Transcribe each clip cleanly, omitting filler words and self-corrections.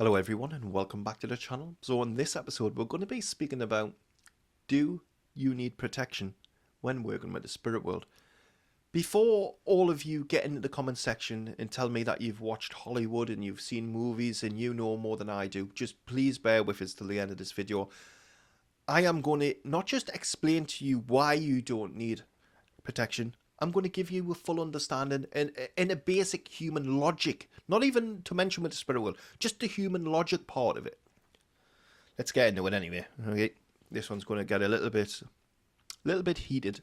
Hello everyone and welcome back to the channel. So in this episode we're going to be speaking about, do you need protection when working with the spirit world? Before all of you get into the comment section and tell me that you've watched Hollywood and you've seen movies and you know more than I do, just please bear with us till the end of this video. I am going to not just explain to you why you don't need protection, I'm going to give you a full understanding in a basic human logic, not even to mention with the spirit world, just the human logic part of it. Let's get into it anyway. Okay, this one's going to get a little bit heated.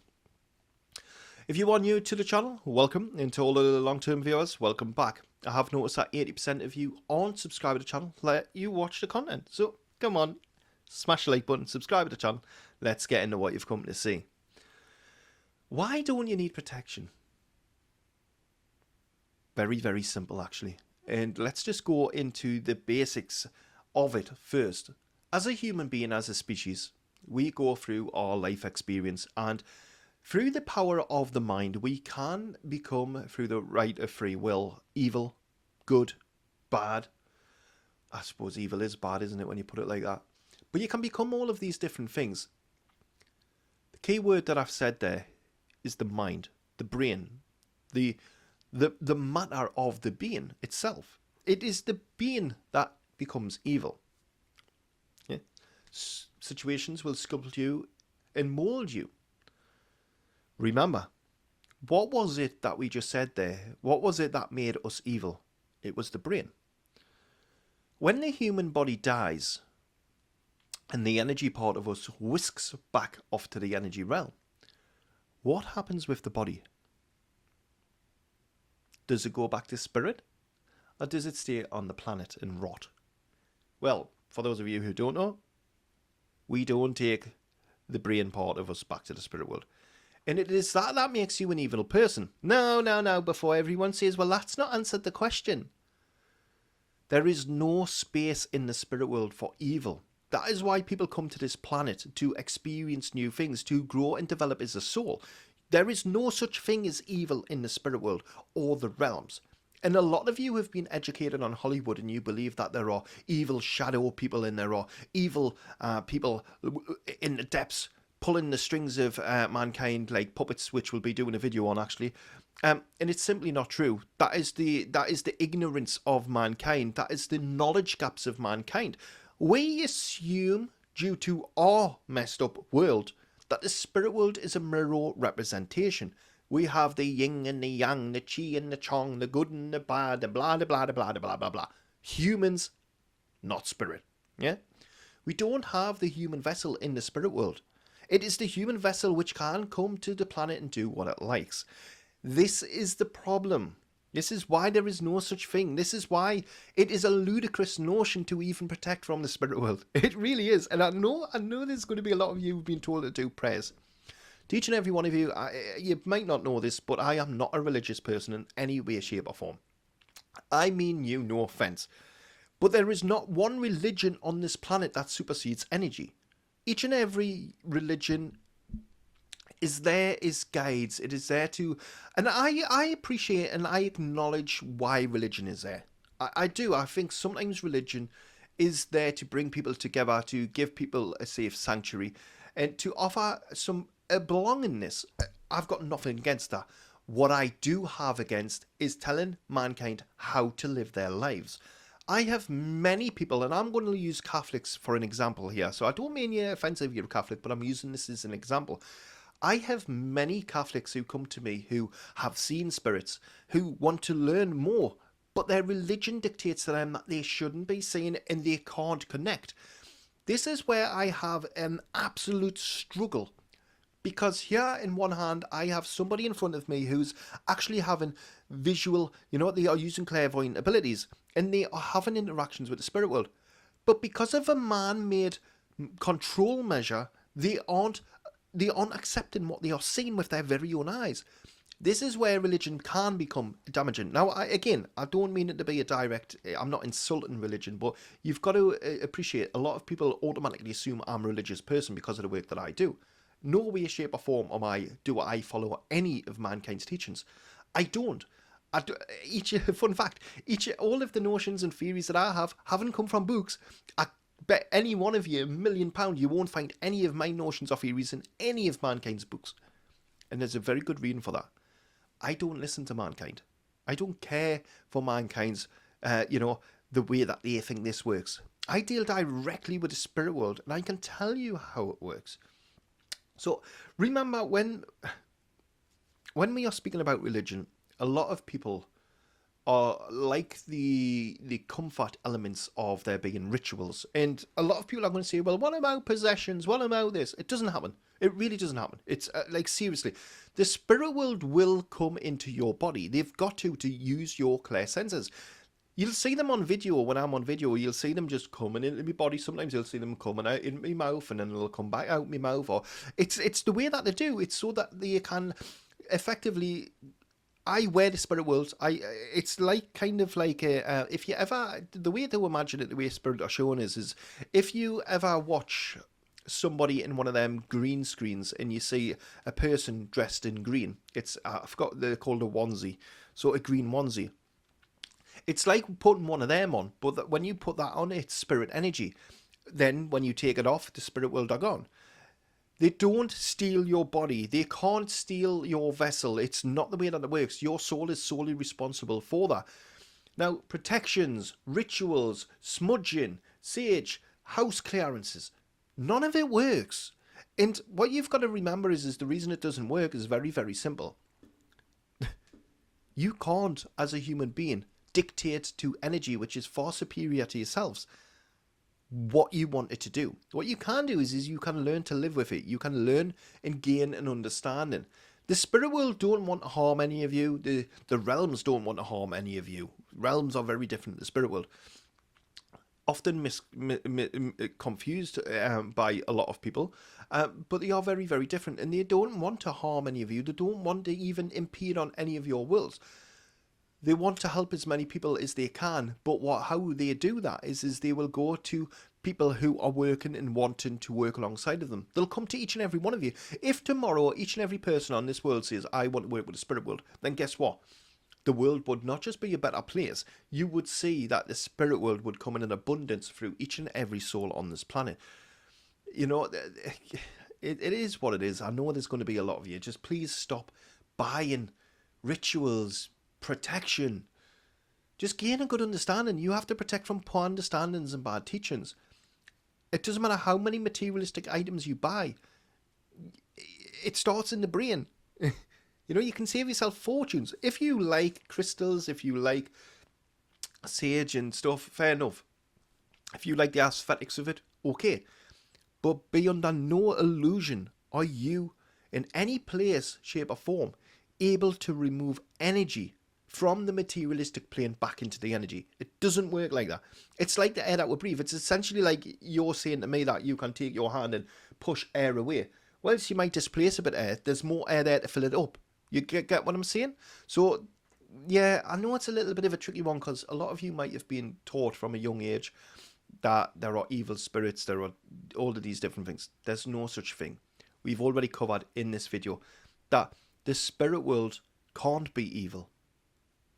If you are new to the channel, welcome, and to all of the long-term viewers, welcome back. I have noticed that 80% of you aren't subscribed to the channel, let you watch the content. So come on, smash the like button, subscribe to the channel. Let's get into what you've come to see. Why don't you need protection? Very, very simple actually. And let's just go into the basics of it first. As a human being, as a species, we go through our life experience, and through the power of the mind, we can become, through the right of free will, evil, good, bad. I suppose evil is bad, isn't it, when you put it like that? But you can become all of these different things. The key word that I've said there is the mind, the brain, the matter of the being itself. It is the being that becomes evil. Yeah? Situations will sculpt you and mold you. Remember, what was it that we just said there? What was it that made us evil? It was the brain. When the human body dies and the energy part of us whisks back off to the energy realm, what happens with the body? Does it go back to spirit, or does it stay on the planet and rot? Well, for those of you who don't know, we don't take the brain part of us back to the spirit world. And it is that makes you an evil person. No, before everyone says, well, that's not answered the question. There is no space in the spirit world for evil. That is why people come to this planet, to experience new things, to grow and develop as a soul. There is no such thing as evil in the spirit world or the realms. And a lot of you have been educated on Hollywood and you believe that there are evil shadow people and there are evil people in the depths pulling the strings of mankind like puppets, which we'll be doing a video on actually. And it's simply not true. That is the ignorance of mankind. That is the knowledge gaps of mankind. We assume, due to our messed up world, that the spirit world is a mirror representation. We have the yin and the yang, the chi and the chong, the good and the bad, the blah, the blah, the blah, the blah, blah, blah. Humans, not spirit. Yeah? We don't have the human vessel in the spirit world. It is the human vessel which can come to the planet and do what it likes. This is the problem. This is why there is no such thing. This is why it is a ludicrous notion to even protect from the spirit world. It really is. And I know there's going to be a lot of you who've been told to do prayers. To each and every one of you, you might not know this, but I am not a religious person in any way, shape or form. I mean you, no offense. But there is not one religion on this planet that supersedes energy. Each and every religion is there as guides. It is there to, and I appreciate and I acknowledge why religion is there. I do. I think sometimes religion is there to bring people together, to give people a safe sanctuary, and to offer some belongingness. I've got nothing against that. What I do have against is telling mankind how to live their lives. I have many people, and I'm going to use Catholics for an example here. So I don't mean you're offensive, you're a Catholic, but I'm using this as an example. I have many Catholics who come to me who have seen spirits, who want to learn more, but their religion dictates to them that they shouldn't be seeing it and they can't connect. This is where I have an absolute struggle. Because here, in one hand, I have somebody in front of me who's actually having visual, they are using clairvoyant abilities, and they are having interactions with the spirit world. But because of a man-made control measure, they aren't accepting what they are seeing with their very own eyes. This is where religion can become damaging. Now, I don't mean it to be a direct, I'm not insulting religion, but you've got to appreciate a lot of people automatically assume I'm a religious person because of the work that I do. No way, shape or form do I follow any of mankind's teachings. I don't. Fun fact, all of the notions and theories that I have haven't come from books. I bet any one of you £1,000,000 you won't find any of my notions or theories in any of mankind's books. And there's a very good reason for that. I don't listen to mankind. I don't care for mankind's, the way that they think this works. I deal directly with the spirit world, and I can tell you how it works. So remember, when we are speaking about religion, a lot of people are like the comfort elements of there being rituals. And a lot of people are going to say, well, what about possessions? What about this? It doesn't happen. It really doesn't happen. It's seriously, the spirit world will come into your body. They've got to use your clear senses. You'll see them on video. When I'm on video, you'll see them just coming into my body. Sometimes you'll see them coming out in my mouth, and then they'll come back out my mouth. Or it's the way that they do. It's so that they can effectively. I wear the spirit world. It's like kind of like if you ever, the way to imagine it, the way spirit are shown is if you ever watch somebody in one of them green screens and you see a person dressed in green. It's I forgot they're called a onesie. So a green onesie. It's like putting one of them on, but when you put that on, it's spirit energy. Then when you take it off, the spirit world are gone. They don't steal your body. They can't steal your vessel. It's not the way that it works. Your soul is solely responsible for that. Now, protections, rituals, smudging, sage, house clearances, none of it works. And what you've got to remember is the reason it doesn't work is very, very simple. You can't, as a human being, dictate to energy which is far superior to yourselves what you want it to do. What you can do is you can learn to live with it. You can learn and gain an understanding. The spirit world don't want to harm any of you. The realms don't want to harm any of you. Realms are very different to the spirit world. Often confused by a lot of people, but they are very, very different, and they don't want to harm any of you. They don't want to even impede on any of your wills. They want to help as many people as they can, but how they do that is they will go to people who are working and wanting to work alongside of them. They'll come to each and every one of you. If tomorrow each and every person on this world says, I want to work with the spirit world, then guess what? The world would not just be a better place. You would see that the spirit world would come in abundance through each and every soul on this planet. You know, it is what it is. I know there's going to be a lot of you. Just please stop buying rituals, protection. Just gain a good understanding. You have to protect from poor understandings and bad teachings. It doesn't matter how many materialistic items you buy. It starts in the brain. You know, you can save yourself fortunes. If you like crystals, if you like sage and stuff, fair enough. If you like the aesthetics of it, okay. But be under no illusion are you, in any place, shape or form, able to remove energy from the materialistic plane back into the energy. It doesn't work like that. It's like the air that we breathe. It's essentially like you're saying to me that you can take your hand and push air away. Whilst you might displace a bit of air, there's more air there to fill it up. You get what I'm saying? So, yeah, I know it's a little bit of a tricky one because a lot of you might have been taught from a young age that there are evil spirits, there are all of these different things. There's no such thing. We've already covered in this video that the spirit world can't be evil.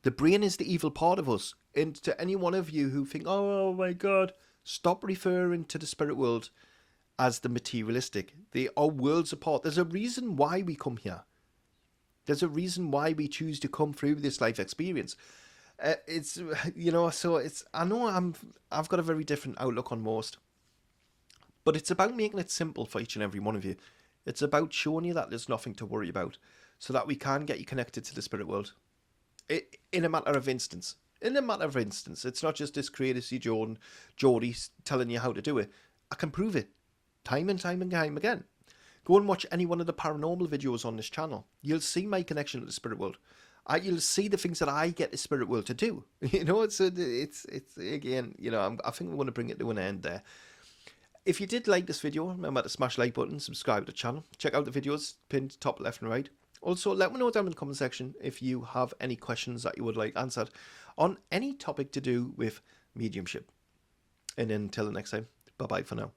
The brain is the evil part of us. And to any one of you who think, oh my God, stop referring to the spirit world as the materialistic. They are worlds apart. There's a reason why we come here. There's a reason why we choose to come through this life experience. It's, you know, so it's, I know I've got a very different outlook on most, but it's about making it simple for each and every one of you. It's about showing you that there's nothing to worry about so that we can get you connected to the spirit world. In a matter of instance. In a matter of instance. It's not just this crazy Geordie telling you how to do it. I can prove it. Time and time again. Go and watch any one of the paranormal videos on this channel. You'll see my connection to the spirit world. You'll see the things that I get the spirit world to do. You know, it's again, you know, I think we want to bring it to an end there. If you did like this video, remember to smash like button, subscribe to the channel. Check out the videos pinned top left and right. Also, let me know down in the comment section if you have any questions that you would like answered on any topic to do with mediumship. And until the next time, bye-bye for now.